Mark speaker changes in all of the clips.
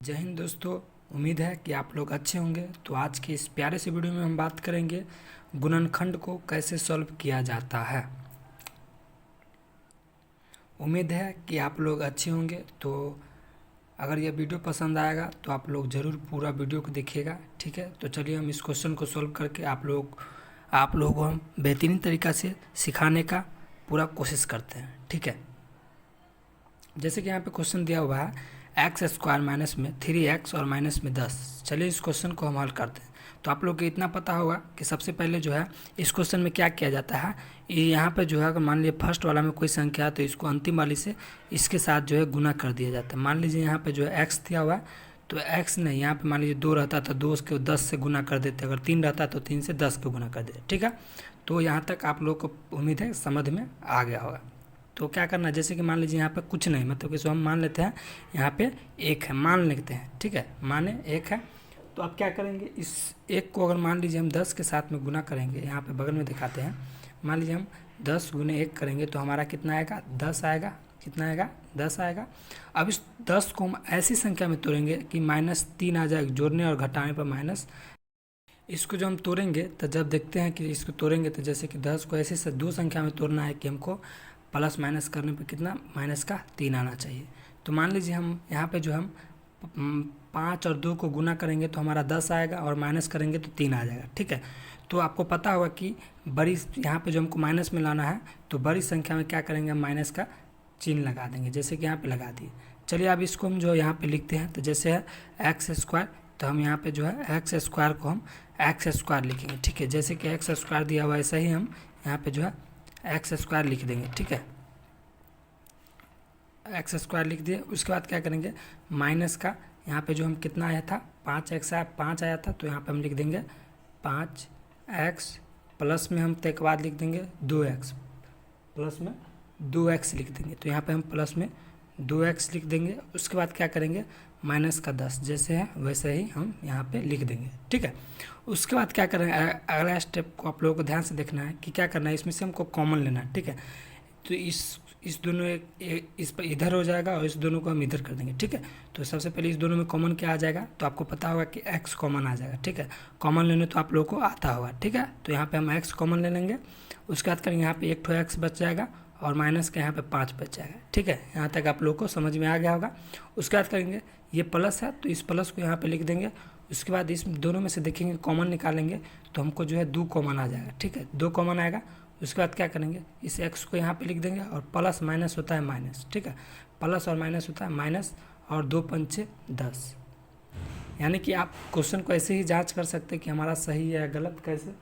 Speaker 1: जय हिंद दोस्तों। उम्मीद है कि आप लोग अच्छे होंगे। तो आज के इस प्यारे से वीडियो में हम बात करेंगे गुणनखंड को कैसे सॉल्व किया जाता है। उम्मीद है कि आप लोग अच्छे होंगे। तो अगर यह वीडियो पसंद आएगा तो आप लोग ज़रूर पूरा वीडियो को देखिएगा, ठीक है। तो चलिए हम इस क्वेश्चन को सॉल्व करके आप लोगों को हम बेहतरीन तरीक़ा से सिखाने का पूरा कोशिश करते हैं, ठीक है। जैसे कि यहाँ पे क्वेश्चन दिया हुआ है एक्स स्क्वायर माइनस में 3x और माइनस में 10। चलिए इस क्वेश्चन को हम हल करते हैं। तो आप लोग को इतना पता होगा कि सबसे पहले जो है इस क्वेश्चन में क्या किया जाता है। यहाँ पे जो है अगर मान लीजिए फर्स्ट वाला में कोई संख्या है तो इसको अंतिम वाली से इसके साथ जो है गुना कर दिया जाता है। मान लीजिए यहाँ पे जो है x दिया हुआ है तो x नहीं, यहाँ पे मान लीजिए 2 रहता तो 2 को 10 से गुना कर देते, अगर 3 रहता तो 3 से 10 को गुना कर देते, ठीक है। तो यहाँ तक आप लोग को उम्मीद है समझ में आ गया होगा। तो क्या करना है, जैसे कि मान लीजिए यहाँ पे कुछ नहीं, मतलब कि हम मान लेते हैं यहाँ पे 1 है, मान लेते हैं, ठीक है, माने 1 है। तो अब क्या करेंगे, इस 1 को अगर मान लीजिए हम 10 के साथ में गुना करेंगे, यहाँ पे बगल में दिखाते हैं, मान लीजिए हम 10 गुने 1 करेंगे तो हमारा कितना आएगा, 10 आएगा। कितना आएगा, 10 आएगा। अब इस 10 को हम ऐसी संख्या में तोड़ेंगे कि -3 आ जाएगा, जोड़ने और घटाने पर माइनस। इसको जो हम तोड़ेंगे तो जब देखते हैं कि इसको तोड़ेंगे तो जैसे कि 10 को ऐसे से 2 संख्या में तोड़ना है कि हमको प्लस माइनस करने पे कितना, माइनस का 3 आना चाहिए। तो मान लीजिए हम यहाँ पे जो हम 5 और 2 को गुना करेंगे तो हमारा 10 आएगा और माइनस करेंगे तो 3 आ जाएगा, ठीक है। तो आपको पता होगा कि बड़ी यहाँ पे जो हमको माइनस में लाना है तो बड़ी संख्या में क्या करेंगे, हम माइनस का चिन्ह लगा देंगे, जैसे कि यहाँ पे लगा दिए। चलिए अब इसको हम जो यहाँ पे लिखते हैं तो जैसे है एक्स स्क्वायर, तो हम यहाँ पे जो है एक्स स्क्वायर को हम एक्स स्क्वायर लिखेंगे, ठीक है। जैसे कि एक्स स्क्वायर दिया हुआ है ऐसा ही हम यहाँ पे जो है एक्स स्क्वायर लिख देंगे, ठीक है। एक्स स्क्वायर लिख दिए। उसके बाद क्या करेंगे, माइनस का यहाँ पे जो हम कितना आया था, 5x आया, 5 आया था, तो यहाँ पे हम लिख देंगे 5x, प्लस में हम एक बाद लिख देंगे 2x, प्लस में 2x लिख देंगे। तो यहाँ पे हम प्लस में 2x लिख देंगे। उसके बाद क्या करेंगे, माइनस का 10 जैसे है वैसे ही हम यहाँ पे लिख देंगे, ठीक है। उसके बाद क्या करेंगे, अगला स्टेप को आप लोगों को ध्यान से देखना है कि क्या करना है, इसमें से हमको कॉमन लेना है, ठीक है। तो इस दोनों इस पर इधर हो जाएगा और इस दोनों को हम इधर कर देंगे, ठीक है। तो सबसे पहले इस दोनों में कॉमन क्या आ जाएगा, तो आपको पता होगा कि x कॉमन आ जाएगा, ठीक है। कॉमन लेने तो आप लोगों को आता होगा, ठीक है। तो यहाँ पे हम x कॉमन ले लेंगे। उसके बाद करेंगे यहाँ पे एक ठो x बच जाएगा और माइनस का यहाँ पे 5 बच जाएगा, ठीक है। यहाँ तक आप लोग को समझ में आ गया होगा। उसके बाद करेंगे ये प्लस है तो इस प्लस को यहाँ पे लिख देंगे। उसके बाद इस दोनों में से देखेंगे कॉमन निकालेंगे तो हमको जो है 2 कॉमन आ जाएगा, ठीक है, 2 कॉमन आएगा। उसके बाद क्या करेंगे, इस x को यहाँ पे लिख देंगे और प्लस माइनस होता है माइनस, ठीक है, प्लस और माइनस होता है माइनस, और 2 पंचे 10। यानी कि आप क्वेश्चन को ऐसे ही जांच कर सकते हैं कि हमारा सही है या गलत, कैसे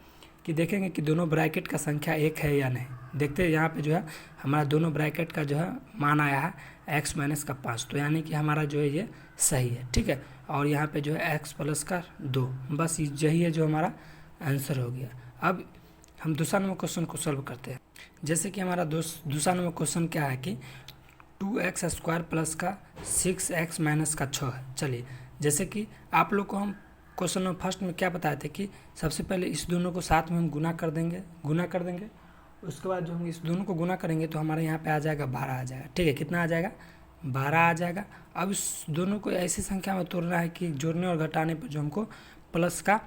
Speaker 1: कि देखेंगे कि दोनों ब्रैकेट का संख्या 1 है या नहीं। देखते हैं यहाँ पे जो है हमारा दोनों ब्रैकेट का जो है मान आया है x माइनस का 5, तो यानी कि हमारा जो है ये सही है, ठीक है। और यहाँ पे जो है x प्लस का 2, बस यही है जो हमारा आंसर हो गया। अब हम दूसरा नंबर क्वेश्चन को सॉल्व करते हैं। जैसे कि हमारा दूसरा नंबर क्वेश्चन क्या है कि 2x स्क्वायर प्लस का 6x माइनस का 6 है। चलिए जैसे कि आप लोग को हम क्वेश्चन नंबर फर्स्ट में क्या बताए थे कि सबसे पहले इस दोनों को साथ में हम गुना कर देंगे। उसके बाद जो हम इस दोनों को गुना करेंगे तो हमारे यहाँ पे आ जाएगा 12 आ जाएगा, ठीक है। कितना आ जाएगा, 12 आ जाएगा। अब इस दोनों को ऐसी संख्या में तोड़ना है कि जोड़ने और घटाने पर जो हमको प्लस का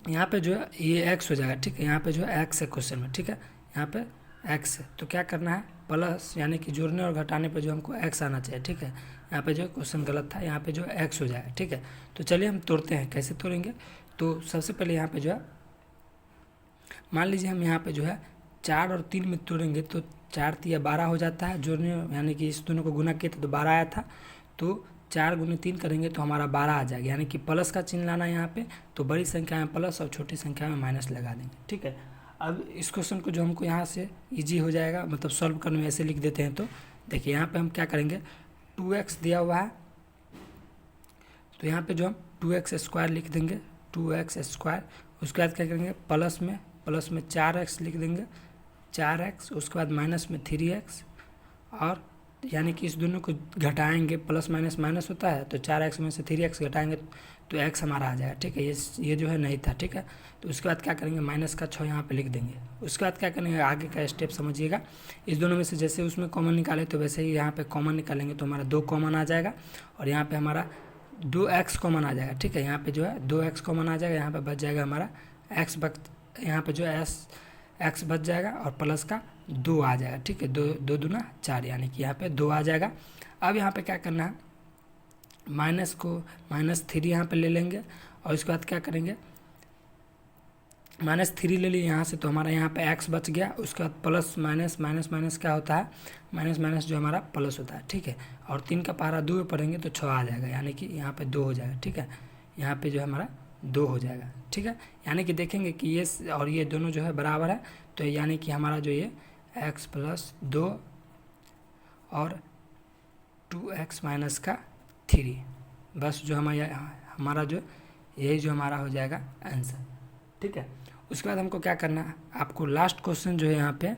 Speaker 1: यहाँ पे जो है ये x हो जाएगा, ठीक है। यहाँ पे जो है x है क्वेश्चन में, ठीक है, यहाँ पे x है। तो क्या करना है, प्लस यानी कि जोड़ने और घटाने पे जो हमको x आना चाहिए, ठीक है। यहाँ पे जो क्वेश्चन गलत था, यहाँ पे जो x हो जाएगा, ठीक है। तो चलिए हम तोड़ते हैं, कैसे तोड़ेंगे। तो सबसे पहले यहाँ पे जो है मान लीजिए हम यहाँ पे जो है 4 और 3 में तोड़ेंगे तो 4 तिया 12 हो जाता है। जोड़ने यानी कि इस दोनों को गुना किए थे तो 12 आया था, तो 4 गुने 3 करेंगे तो हमारा 12 आ जाएगा। यानी कि प्लस का चिन्ह लाना है यहाँ पे, तो बड़ी संख्या में प्लस और छोटी संख्या में माइनस लगा देंगे, ठीक है। अब इस क्वेश्चन को जो हमको यहाँ से इजी हो जाएगा, मतलब सॉल्व करने में ऐसे लिख देते हैं। तो देखिए यहाँ पे हम क्या करेंगे, 2x दिया हुआ है तो यहाँ पे जो हम 2x स्क्वायर लिख देंगे, 2x स्क्वायर। उसके बाद क्या करेंगे, प्लस में 4x लिख देंगे, 4x। उसके बाद माइनस में 3x और यानी कि इस दोनों को घटाएंगे, प्लस माइनस माइनस होता है, तो 4x में से 3x घटाएंगे तो x हमारा आ जाएगा। ठीक है, ये जो है नहीं था। ठीक है, तो उसके बाद क्या करेंगे, माइनस का 6 यहाँ पे लिख देंगे। उसके बाद क्या करेंगे, आगे का स्टेप समझिएगा। इस दोनों में से जैसे उसमें कॉमन निकाले तो वैसे ही यहाँ पे कॉमन निकालेंगे, तो हमारा 2 कॉमन आ जाएगा और यहाँ पे हमारा 2x कॉमन आ जाएगा। ठीक है, यहाँ पे जो है 2x कॉमन आ जाएगा, यहाँ पे बच जाएगा हमारा x यहाँ पे जो है x बच जाएगा और प्लस का 2 आ जाएगा। ठीक है, 2 दूना 4, यानी कि यहाँ पे 2 आ जाएगा। अब यहाँ पे क्या करना है, -3 यहाँ पे ले लेंगे और उसके बाद क्या करेंगे, -3 ले लिए यहाँ से, तो हमारा यहाँ पे x बच गया। उसके बाद प्लस माइनस माइनस माइनस क्या होता है, माइनस माइनस जो हमारा प्लस होता है। ठीक है, और 3 का पहाड़ा 2 पढ़ेंगे तो 6 आ जाएगा, यानी कि यहाँ पे 2 हो जाएगा। ठीक है, यहाँ पे जो है हमारा 2 हो जाएगा। ठीक है, यानी कि देखेंगे कि ये और ये दोनों जो है बराबर है, तो यानी कि हमारा जो ये x + 2 और 2x - 3, बस जो हमारा जो यही जो हमारा हो जाएगा आंसर। ठीक है, उसके बाद हमको क्या करना है, आपको लास्ट क्वेश्चन जो है यहाँ पे,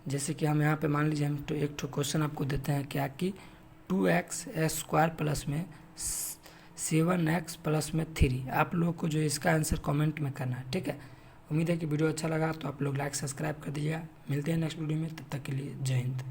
Speaker 1: जैसे कि हम यहाँ पे मान लीजिए हम तो एक क्वेश्चन आपको देते हैं क्या कि 2x² प्लस में 7x प्लस में 3। आप लोगों को जो इसका आंसर कमेंट में करना है। ठीक है, उम्मीद है कि वीडियो अच्छा लगा तो आप लोग लाइक सब्सक्राइब कर दीजिएगा। मिलते हैं नेक्स्ट वीडियो में, तब तक के लिए जय हिंद।